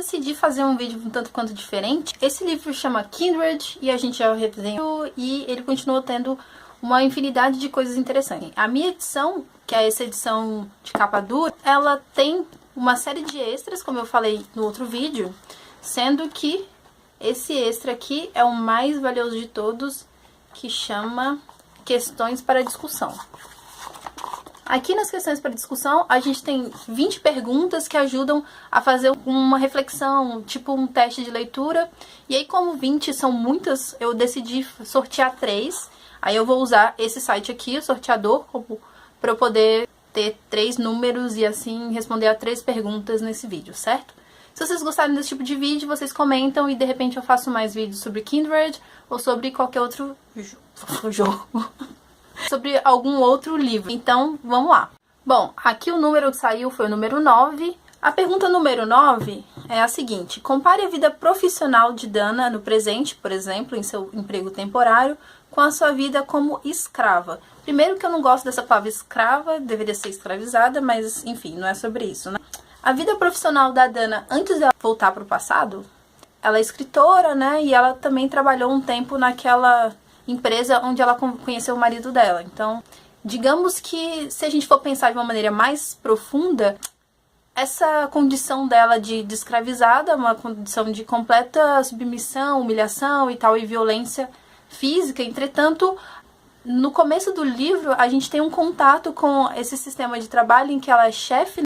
decidi fazer um vídeo um tanto quanto diferente. Esse livro chama Kindred e a gente já redesenhou e ele continua tendo uma infinidade de coisas interessantes. A minha edição, que é essa edição de capa dura, ela tem uma série de extras, como eu falei no outro vídeo, sendo que esse extra aqui é o mais valioso de todos, que chama Questões para Discussão. Aqui nas questões para discussão, a gente tem 20 perguntas que ajudam a fazer uma reflexão, tipo um teste de leitura. E aí, como 20 são muitas, eu decidi sortear 3. Aí eu vou usar esse site aqui, o sorteador, para eu poder ter 3 números e assim responder a 3 perguntas nesse vídeo, certo? Se vocês gostarem desse tipo de vídeo, vocês comentam e de repente eu faço mais vídeos sobre Kindred ou sobre qualquer outro jogo. Sobre algum outro livro. Então, vamos lá. Bom, aqui o número que saiu foi o número 9. A pergunta número 9 é a seguinte: compare a vida profissional de Dana no presente, por exemplo, em seu emprego temporário, com a sua vida como escrava. Primeiro que eu não gosto dessa palavra escrava, deveria ser escravizada, mas enfim, não é sobre isso, né? A vida profissional da Dana antes de voltar para o passado, ela é escritora, né? E ela também trabalhou um tempo naquela empresa onde ela conheceu o marido dela. Então, digamos que se a gente for pensar de uma maneira mais profunda, essa condição dela de escravizada, uma condição de completa submissão, humilhação e tal, e violência física. Entretanto, no começo do livro, a gente tem um contato com esse sistema de trabalho em que ela é chefe.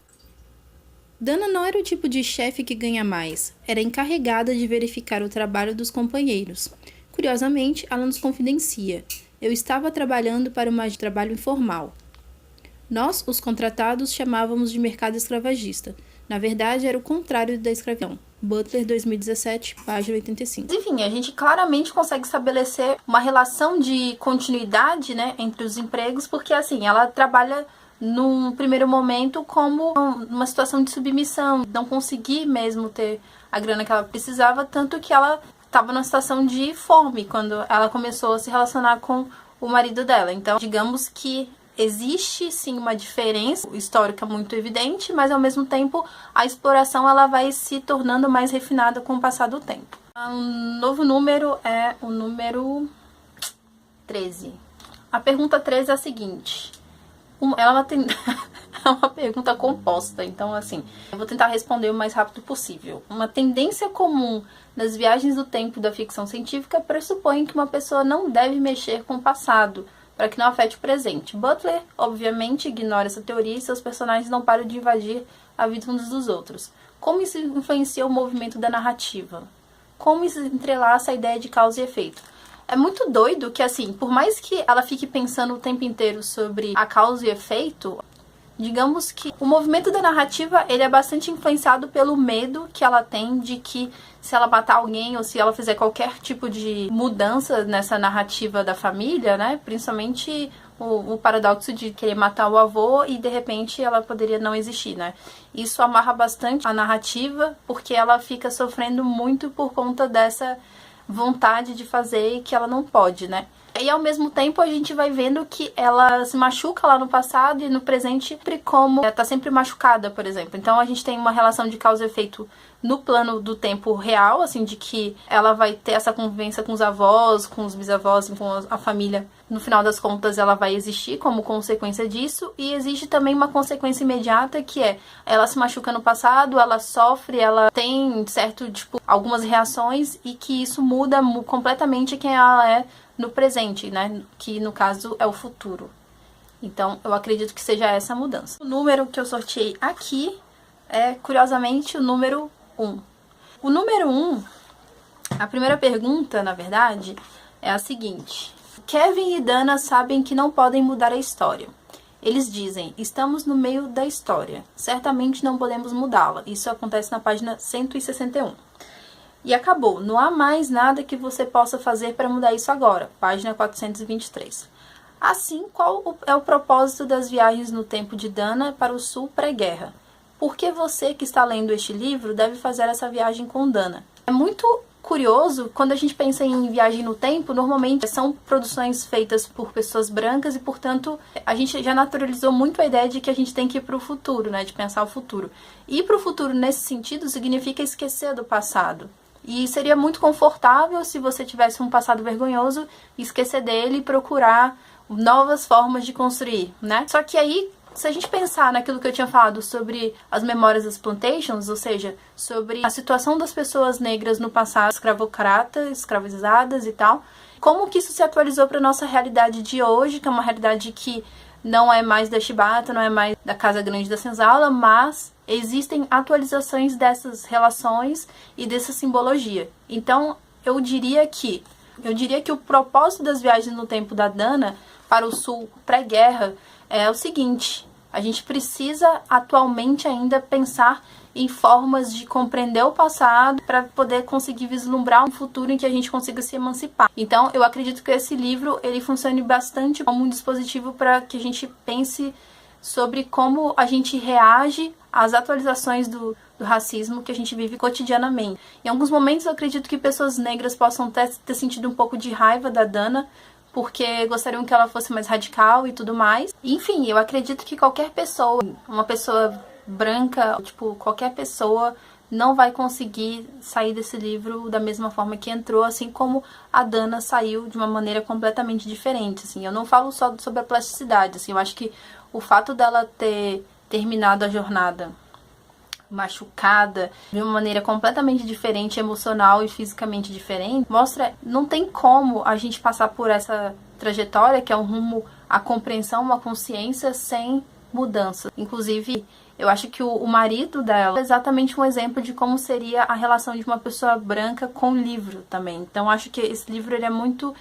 Dana não era o tipo de chefe que ganha mais, era encarregada de verificar o trabalho dos companheiros. Curiosamente, ela nos confidencia: eu estava trabalhando para uma trabalho informal. Nós, os contratados, chamávamos de mercado escravagista. Na verdade, era o contrário da escravidão. Butler, 2017, página 85. Enfim, a gente claramente consegue estabelecer uma relação de continuidade, né, entre os empregos, porque assim, ela trabalha num primeiro momento como uma situação de submissão, não conseguir mesmo ter a grana que ela precisava, tanto que ela estava numa situação de fome quando ela começou a se relacionar com o marido dela. Então, digamos que existe sim uma diferença histórica muito evidente, mas ao mesmo tempo a exploração ela vai se tornando mais refinada com o passar do tempo. O novo número é o número 13. A pergunta 13 é a seguinte: ela tem é uma pergunta composta, então assim, eu vou tentar responder o mais rápido possível. Uma tendência comum nas viagens do tempo da ficção científica pressupõe que uma pessoa não deve mexer com o passado para que não afete o presente. Butler, obviamente, ignora essa teoria e seus personagens não param de invadir a vida uns dos outros. Como isso influencia o movimento da narrativa? Como isso entrelaça a ideia de causa e efeito? É muito doido que, assim, por mais que ela fique pensando o tempo inteiro sobre a causa e efeito, digamos que o movimento da narrativa, ele é bastante influenciado pelo medo que ela tem de que se ela matar alguém ou se ela fizer qualquer tipo de mudança nessa narrativa da família, né, principalmente o paradoxo de querer matar o avô e de repente ela poderia não existir, né. Isso amarra bastante a narrativa porque ela fica sofrendo muito por conta dessa vontade de fazer e que ela não pode, né. E ao mesmo tempo a gente vai vendo que ela se machuca lá no passado e no presente, como ela tá sempre machucada, por exemplo. Então a gente tem uma relação de causa e efeito no plano do tempo real, assim, de que ela vai ter essa convivência com os avós, com os bisavós, com a família. No final das contas ela vai existir como consequência disso, e existe também uma consequência imediata que é, ela se machuca no passado, ela sofre, ela tem certo, tipo, algumas reações e que isso muda completamente quem ela é no presente, né, que no caso é o futuro. Então eu acredito que seja essa a mudança. O número que eu sorteei aqui é, curiosamente, o número 1. O número 1, a primeira pergunta, na verdade, é a seguinte: Kevin e Dana sabem que não podem mudar a história. Eles dizem: estamos no meio da história, certamente não podemos mudá-la. Isso acontece na página 161. E acabou, não há mais nada que você possa fazer para mudar isso agora. Página 423. Assim, qual é o propósito das viagens no tempo de Dana para o sul pré-guerra? Por que você que está lendo este livro deve fazer essa viagem com Dana? É muito curioso, quando a gente pensa em viagem no tempo, normalmente são produções feitas por pessoas brancas e, portanto, a gente já naturalizou muito a ideia de que a gente tem que ir para o futuro, né, de pensar o futuro. Ir para o futuro nesse sentido significa esquecer do passado. E seria muito confortável se você tivesse um passado vergonhoso, esquecer dele e procurar novas formas de construir, né? Só que aí, se a gente pensar naquilo que eu tinha falado sobre as memórias das plantations, ou seja, sobre a situação das pessoas negras no passado, escravocrata, escravizadas e tal, como que isso se atualizou para a nossa realidade de hoje, que é uma realidade que não é mais da Chibata, não é mais da Casa Grande da Senzala, mas existem atualizações dessas relações e dessa simbologia. Então, eu diria que o propósito das viagens no tempo da Dana para o sul pré-guerra é o seguinte: a gente precisa atualmente ainda pensar em formas de compreender o passado para poder conseguir vislumbrar um futuro em que a gente consiga se emancipar. Então, eu acredito que esse livro ele funcione bastante como um dispositivo para que a gente pense sobre como a gente reage às atualizações do racismo que a gente vive cotidianamente. Em alguns momentos, eu acredito que pessoas negras possam ter sentido um pouco de raiva da Dana, porque gostariam que ela fosse mais radical e tudo mais. Enfim, eu acredito que qualquer pessoa, uma pessoa branca, tipo, qualquer pessoa não vai conseguir sair desse livro da mesma forma que entrou, assim como a Dana saiu de uma maneira completamente diferente, assim. Eu não falo só sobre a plasticidade, assim, eu acho que o fato dela ter terminado a jornada machucada, de uma maneira completamente diferente, emocional e fisicamente diferente, mostra, não tem como a gente passar por essa trajetória, que é um rumo à compreensão, à consciência, sem mudança. Inclusive, eu acho que o marido dela é exatamente um exemplo de como seria a relação de uma pessoa branca com o livro também. Então, acho que esse livro ele é muito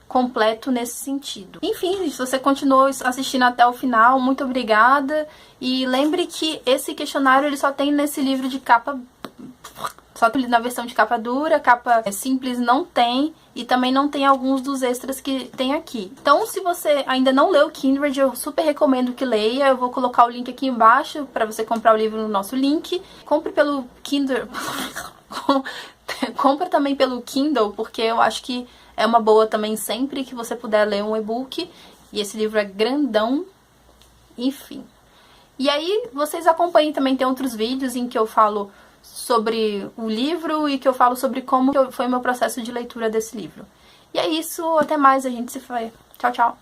completo nesse sentido. Enfim, se você continuou assistindo até o final, muito obrigada. E lembre que esse questionário ele só tem nesse livro de capa, só na versão de capa dura, capa simples não tem, e também não tem alguns dos extras que tem aqui. Então, se você ainda não leu Kindred, eu super recomendo que leia. Eu vou colocar o link aqui embaixo para você comprar o livro no nosso link. Compre pelo Kindle, compra também pelo Kindle, porque eu acho que é uma boa também sempre que você puder ler um e-book. E esse livro é grandão. Enfim. E aí, vocês acompanhem também, tem outros vídeos em que eu falo sobre o livro e que eu falo sobre como foi o meu processo de leitura desse livro. E é isso, até mais, a gente se vê. Tchau, tchau.